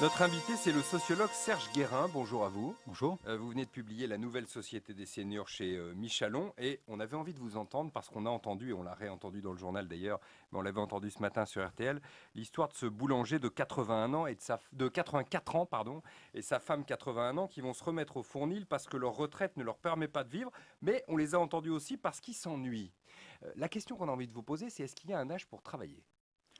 Notre invité, c'est le sociologue Serge Guérin. Bonjour à vous. Bonjour. Vous venez de publier La Nouvelle Société des Seniors chez Michalon et on avait envie de vous entendre parce qu'on a entendu, et on l'a réentendu dans le journal d'ailleurs, mais on l'avait entendu ce matin sur RTL, l'histoire de ce boulanger de 81 ans et de 84 ans pardon, et sa femme 81 ans qui vont se remettre au fournil parce que leur retraite ne leur permet pas de vivre, mais on les a entendus aussi parce qu'ils s'ennuient. La question qu'on a envie de vous poser, c'est est-ce qu'il y a un âge pour travailler?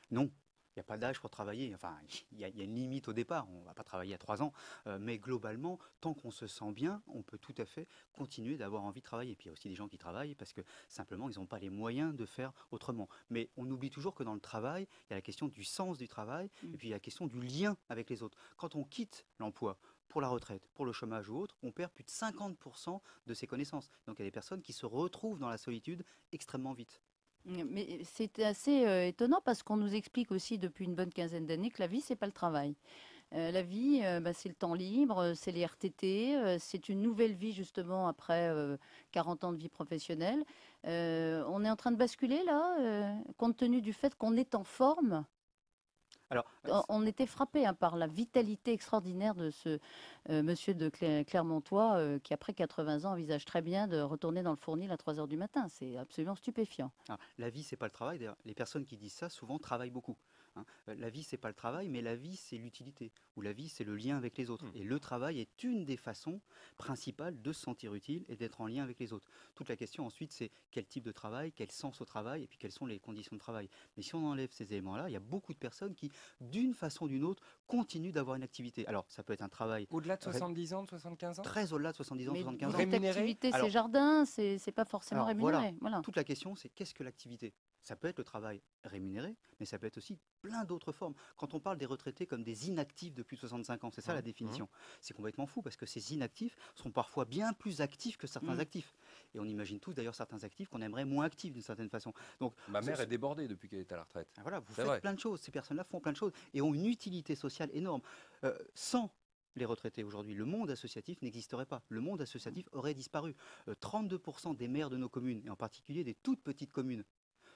Non, il n'y a pas d'âge pour travailler. Enfin, il y a une limite au départ. On ne va pas travailler à 3 ans. Mais globalement, tant qu'on se sent bien, on peut tout à fait continuer d'avoir envie de travailler. Et puis il y a aussi des gens qui travaillent parce que simplement, ils n'ont pas les moyens de faire autrement. Mais on oublie toujours que dans le travail, il y a la question du sens du travail et puis il y a la question du lien avec les autres. Quand on quitte l'emploi, pour la retraite, pour le chômage ou autre, on perd plus de 50% de ses connaissances. Donc il y a des personnes qui se retrouvent dans la solitude extrêmement vite. Mais c'est assez étonnant parce qu'on nous explique aussi depuis une bonne quinzaine d'années que la vie, c'est pas le travail. La vie, bah, c'est le temps libre, c'est les RTT, c'est une nouvelle vie justement après 40 ans de vie professionnelle. On est en train de basculer là, compte tenu du fait qu'on est en forme. Alors, On était frappé par la vitalité extraordinaire de ce monsieur de Clermontois qui, après 80 ans, envisage très bien de retourner dans le fournil à 3 heures du matin. C'est absolument stupéfiant. la vie, c'est pas le travail. D'ailleurs, les personnes qui disent ça, souvent, travaillent beaucoup, hein. La vie, c'est pas le travail, mais la vie, c'est l'utilité. Ou la vie, c'est le lien avec les autres. Et le travail est une des façons principales de se sentir utile et d'être en lien avec les autres. Toute la question ensuite, c'est quel type de travail, quel sens au travail, et puis quelles sont les conditions de travail. Mais si on enlève ces éléments-là, il y a beaucoup de personnes qui, d'une façon ou d'une autre, continuent d'avoir une activité. Alors, ça peut être un travail Au-delà de 70 ans, de 75 ans? très au-delà de 70 ans, Mais 75 ans. cette Rémunéré? activité, Alors- c'est jardin, c'est pas forcément Alors, voilà. rémunéré. Voilà. Toute la question, c'est qu'est-ce que l'activité? Ça peut être le travail rémunéré, mais ça peut être aussi plein d'autres formes. Quand on parle des retraités comme des inactifs de plus de 65 ans, c'est ça la définition. C'est complètement fou parce que ces inactifs sont parfois bien plus actifs que certains actifs. Et on imagine tous d'ailleurs certains actifs qu'on aimerait moins actifs d'une certaine façon. Donc, Ma mère est débordée depuis qu'elle est à la retraite. voilà, vous C'est faites vrai. plein de choses. Ces personnes-là font plein de choses et ont une utilité sociale énorme. Sans les retraités aujourd'hui, le monde associatif n'existerait pas. Le monde associatif aurait disparu. 32% des maires de nos communes, et en particulier des toutes petites communes,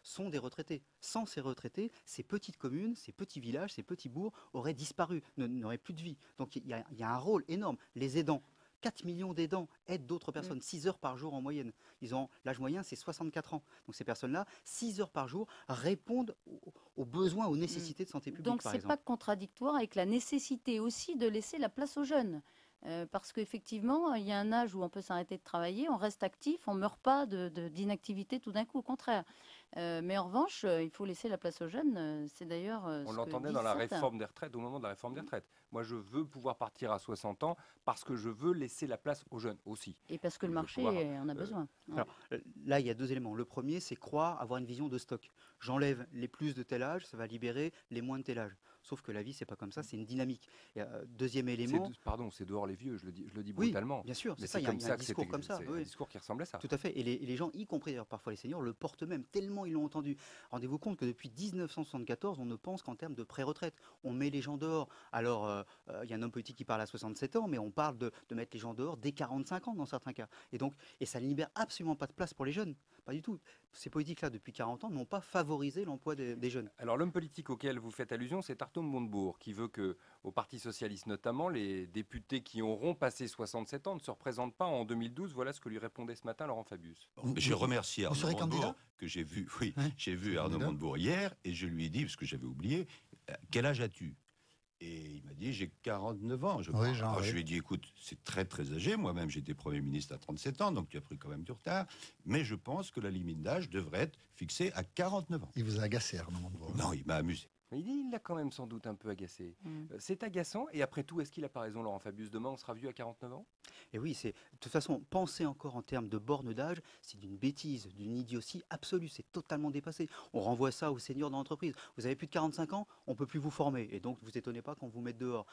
sont des retraités. Sans ces retraités, ces petites communes, ces petits villages, ces petits bourgs auraient disparu, n'auraient plus de vie. Donc il y a un rôle énorme. Les aidants, 4 millions d'aidants aident d'autres personnes, 6 heures par jour en moyenne. L'âge moyen, c'est 64 ans. Donc ces personnes-là, 6 heures par jour, répondent aux besoins, aux nécessités de santé publique, Donc, par c'est exemple. pas contradictoire avec la nécessité aussi de laisser la place aux jeunes. Parce qu'effectivement, il y a un âge où on peut s'arrêter de travailler, on reste actif, on ne meurt pas d'inactivité tout d'un coup, au contraire. Mais en revanche, il faut laisser la place aux jeunes. C'est d'ailleurs On ce que l'entendait disent dans la certains. réforme des retraites, au moment de la réforme des retraites. Moi, je veux pouvoir partir à 60 ans parce que je veux laisser la place aux jeunes aussi. Et parce que le Je veux marché pouvoir, en a besoin. Ouais. Alors, là, il y a deux éléments. Le premier, c'est croire avoir une vision de stock. J'enlève les plus de tel âge, ça va libérer les moins de tel âge. Sauf que la vie, c'est pas comme ça, c'est une dynamique. Et, deuxième élément, Pardon, c'est dehors les vieux, je le dis oui, brutalement. bien sûr, Mais c'est ça, c'est il y a comme il y a ça un que discours c'était- comme ça. c'est Oui. un discours qui ressemblait à ça. Tout à fait. Et les gens, y compris d'ailleurs parfois les seniors, le portent même tellement ils l'ont entendu. Rendez-vous compte que depuis 1974, on ne pense qu'en termes de pré-retraite. On met les gens dehors. Alors, il y a un homme politique qui parle à 67 ans, mais on parle de mettre les gens dehors dès 45 ans dans certains cas. Et ça ne libère absolument pas de place pour les jeunes. Pas du tout. Ces politiques-là, depuis 40 ans, n'ont pas favorisé l'emploi des jeunes. Alors l'homme politique auquel vous faites allusion, c'est Arnaud Montebourg, qui veut que, au Parti socialiste notamment, les députés qui auront passé 67 ans ne se représentent pas en 2012. Voilà ce que lui répondait ce matin Laurent Fabius. Je remercie Arnaud serez Montebourg, candidat que j'ai vu, oui, Ouais, j'ai vu c'est Arnaud candidat. Montebourg hier, et je lui ai dit, parce que j'avais oublié, quel âge as-tu? Et il m'a dit, j'ai 49 ans, je Oui, crois. genre, Alors, je oui. lui ai dit, écoute, c'est très très âgé, moi-même j'étais Premier ministre à 37 ans, donc tu as pris quand même du retard, mais je pense que la limite d'âge devrait être fixée à 49 ans. Il vous a agacé, Arnaud Montebourg. Non, il m'a amusé. Mais il l'a quand même sans doute un peu agacé. C'est agaçant, et après tout, est-ce qu'il a pas raison Laurent Fabius? Demain, on sera vieux à 49 ans? Et oui, de toute façon, penser encore en termes de borne d'âge, c'est d'une bêtise, d'une idiotie absolue, c'est totalement dépassé. On renvoie ça aux seniors dans l'entreprise. Vous avez plus de 45 ans, on ne peut plus vous former, et donc vous étonnez pas qu'on vous mette dehors.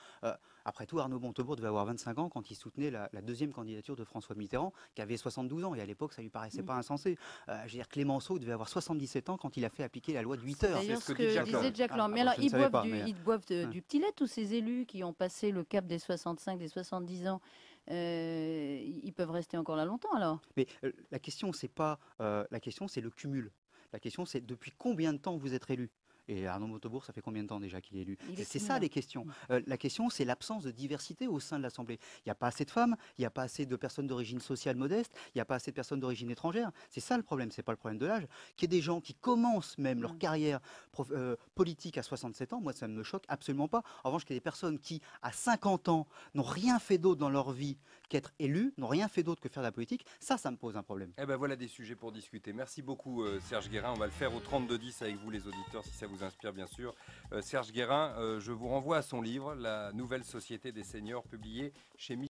Après tout, Arnaud Montebourg devait avoir 25 ans quand il soutenait la deuxième candidature de François Mitterrand, qui avait 72 ans, et à l'époque, ça lui paraissait pas insensé. Je veux dire, Clémenceau devait avoir 77 ans quand il a fait appliquer la loi de 8 heures. D'ailleurs, ce que ce dit que Jacques disait Lang. Jack Lang. Mais Ah, alors, je ne savais pas, mais- ils boivent du petit lait, tous ces élus qui ont passé le cap des 65, des 70 ans. Ils peuvent rester encore là longtemps, alors. Mais la question, c'est pas, la question, c'est le cumul. La question, c'est depuis combien de temps vous êtes élu. Et Arnaud Montebourg, ça fait combien de temps déjà qu'il est élu? Il est C'est plus ça là. les questions. La question, c'est l'absence de diversité au sein de l'Assemblée. Il n'y a pas assez de femmes, il n'y a pas assez de personnes d'origine sociale modeste, il n'y a pas assez de personnes d'origine étrangère. C'est ça le problème, c'est pas le problème de l'âge. Qu'il y ait des gens qui commencent même leur carrière politique à 67 ans, moi ça ne me choque absolument pas. En revanche, qu'il y ait des personnes qui, à 50 ans, n'ont rien fait d'autre dans leur vie qu'être élus, n'ont rien fait d'autre que faire de la politique, ça me pose un problème. Eh ben voilà des sujets pour discuter. Merci beaucoup Serge Guérin. On va le faire au 32-10 avec vous les auditeurs si ça vous inspire bien sûr. Serge Guérin, je vous renvoie à son livre La nouvelle société des seniors publié chez Michel.